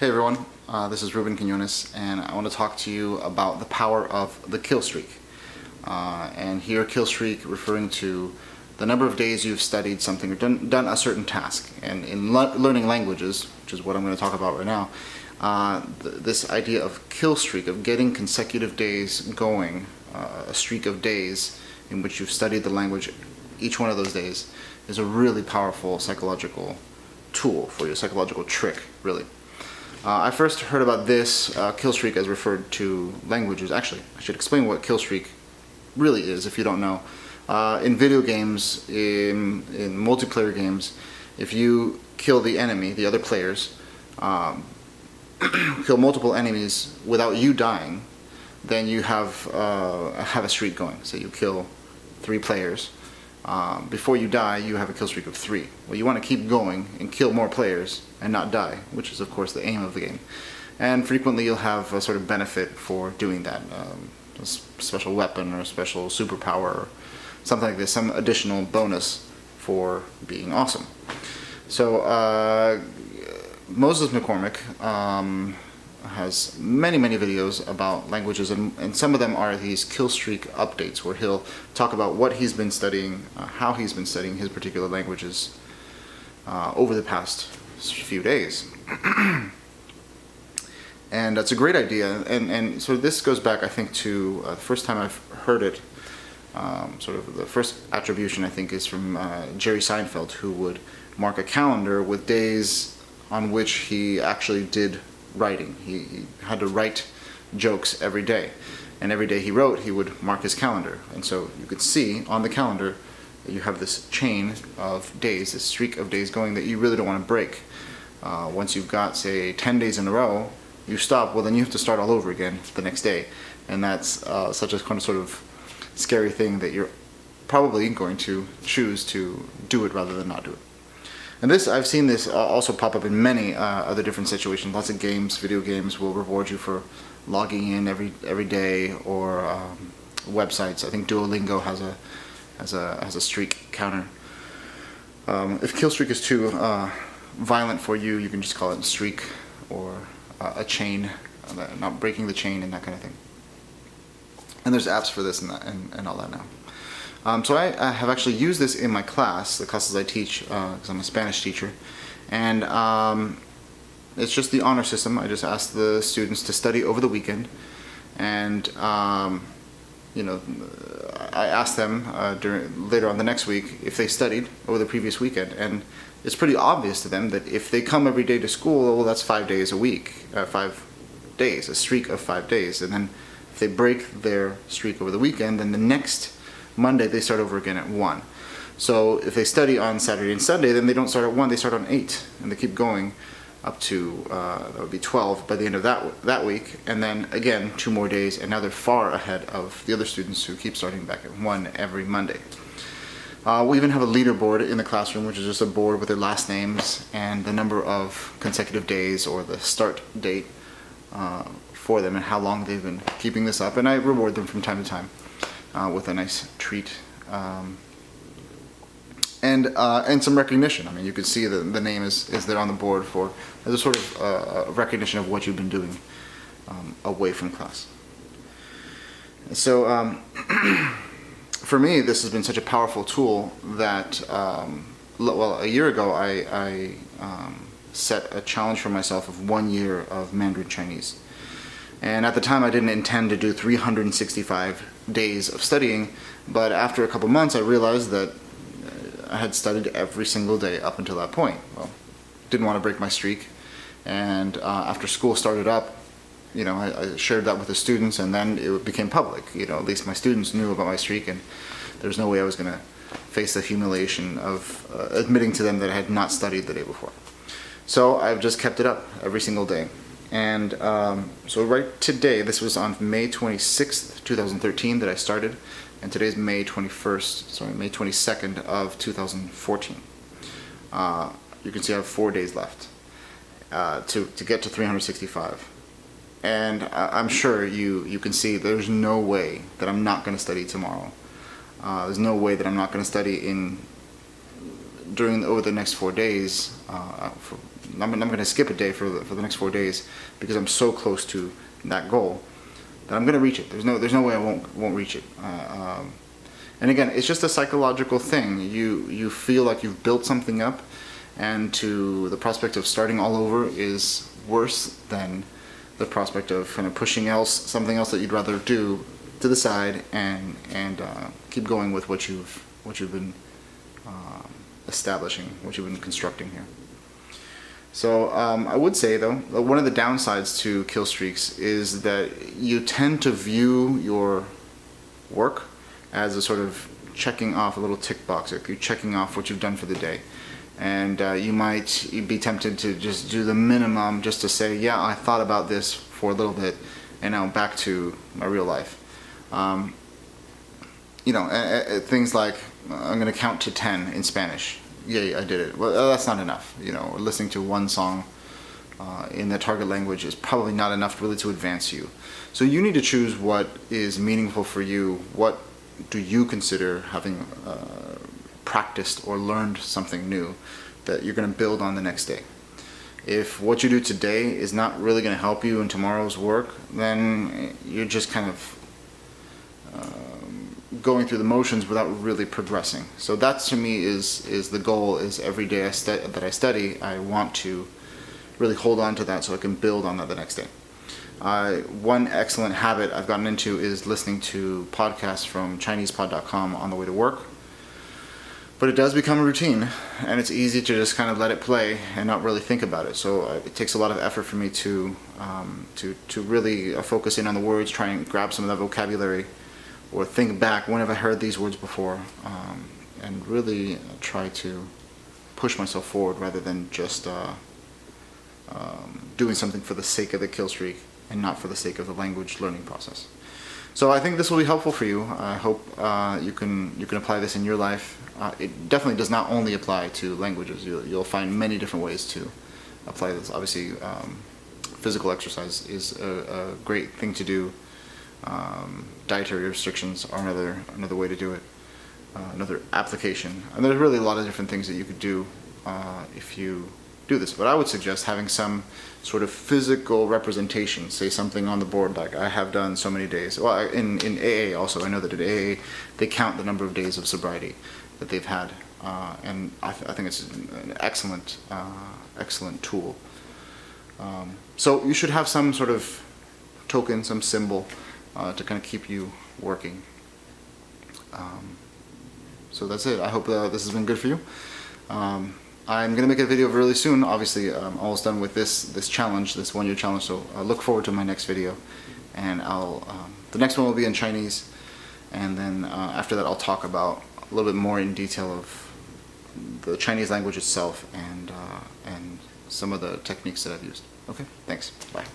Hey everyone, this is Quinones, and I want to talk to you about the power of the Killstreak. And here, Killstreak referring to the number of days you've studied something or done a certain task. And in learning languages, which is what I'm going to talk about right now, this idea of Killstreak, of getting consecutive days going, a streak of days in which you've studied the language, each one of those days, is a really powerful psychological tool for you, psychological trick, really. I first heard about this Killstreak as referred to languages. Actually, I should explain what Killstreak really is if you don't know. In video games, in multiplayer games, if you kill the enemy, the other players, kill multiple enemies without you dying, then you have a streak going. So you kill 3 players. Before you die, you have a kill streak of 3. Well, you want to keep going and kill more players and not die, which is of course the aim of the game. And frequently you'll have a sort of benefit for doing that, a special weapon or a special superpower or something like this, some additional bonus for being awesome. So Moses McCormick has many videos about languages, and some of them are these Killstreak updates where he'll talk about what he's been studying, how he's been studying his particular languages over the past few days. And that's a great idea, and so this goes back, I think, to the first time I've heard it. Sort of the first attribution, I think, is from Jerry Seinfeld, who would mark a calendar with days on which he actually did writing. He had to write jokes every day, and every day he wrote, he would mark his calendar. And so you could see on the calendar that you have this chain of days, this streak of days going that you really don't want to break. Once you've got, say, 10 days in a row, you stop, well then you have to start all over again the next day. And that's such a kind of sort of scary thing that you're probably going to choose to do it rather than not do it. And this, I've seen this also pop up in many other different situations. Lots of games, video games, will reward you for logging in every day, or websites. I think Duolingo has a streak counter. If Killstreak is too violent for you, you can just call it a streak or a chain, not breaking the chain and that kind of thing. And there's apps for this and all that now. So I have actually used this in my class, the classes I teach, because I'm a Spanish teacher, and it's just the honor system. I just ask the students to study over the weekend, and you know, I ask them later on the next week if they studied over the previous weekend, and it's pretty obvious to them that if they come every day to school, well, that's 5 days a week, 5 days, a streak of 5 days, and then if they break their streak over the weekend, then the next Monday they start over again at 1. So if they study on Saturday and Sunday, then they don't start at 1, they start on 8, and they keep going up to that would be 12 by the end of that week, and then again 2 more days, and now they're far ahead of the other students who keep starting back at 1 every Monday. We even have a leaderboard in the classroom, which is just a board with their last names and the number of consecutive days, or the start date for them, and how long they've been keeping this up, and I reward them from time to time with a nice treat, and some recognition. I mean, you can see that the name is there on the board as a sort of recognition of what you've been doing away from class. So for me, this has been such a powerful tool that well, a year ago I set a challenge for myself of 1 year of Mandarin Chinese. And at the time I didn't intend to do 365 days of studying, but after a couple months I realized that I had studied every single day up until that point. Well, didn't want to break my streak, and after school started up, you know, I shared that with the students, and then it became public. You know, at least my students knew about my streak, and there's no way I was going to face the humiliation of admitting to them that I had not studied the day before. So I've just kept it up every single day. And so right today, this was on May 26th, 2013 that I started, and today's May 22nd of 2014. You can see I have 4 days left to get to 365. And I'm sure you can see there's no way that I'm not going to study tomorrow. There's no way that I'm not going to study over the next 4 days, for I'm going to skip a day for the next 4 days because I'm so close to that goal that I'm going to reach it. There's no way I won't reach it. And again, it's just a psychological thing. You feel like you've built something up, and the prospect of starting all over is worse than the prospect of kind of pushing something else that you'd rather do to the side and keep going with what you've been establishing, what you've been constructing here. So I would say though, one of the downsides to kill streaks is that you tend to view your work as a sort of checking off, a little tick box. Like you're checking off what you've done for the day. And you might be tempted to just do the minimum just to say, yeah, I thought about this for a little bit and now back to my real life. Things like, I'm going to count to 10 in Spanish. Yay, I did it. Well, that's not enough. Listening to one song in the target language is probably not enough really to advance you. So you need to choose what is meaningful for you. What do you consider having practiced or learned something new that you're going to build on the next day? If what you do today is not really going to help you in tomorrow's work, then you're just kind of going through the motions without really progressing. So that to me is the goal. Is every day that I study, I want to really hold on to that so I can build on that the next day. One excellent habit I've gotten into is listening to podcasts from ChinesePod.com on the way to work. But it does become a routine, and it's easy to just kind of let it play and not really think about it. So it takes a lot of effort for me to really focus in on the words, try and grab some of that vocabulary, or think back, when have I heard these words before, and really try to push myself forward rather than just doing something for the sake of the kill streak and not for the sake of the language learning process. So I think this will be helpful for you. I hope you can apply this in your life. It definitely does not only apply to languages. You'll find many different ways to apply this. Obviously, physical exercise is a great thing to do. Dietary restrictions are another way to do it. Another application. And there's really a lot of different things that you could do if you do this. But I would suggest having some sort of physical representation. Say something on the board like, I have done so many days. Well, in AA also, I know that at AA they count the number of days of sobriety that they've had, and I think it's an excellent tool. So you should have some sort of token, some symbol to kind of keep you working. So that's it. I hope this has been good for you. I'm going to make a video really soon. Obviously, I'm almost done with this challenge, this 1-year challenge, so I look forward to my next video. And the next one will be in Chinese, and then after that I'll talk about a little bit more in detail of the Chinese language itself and some of the techniques that I've used. Okay, thanks. Bye.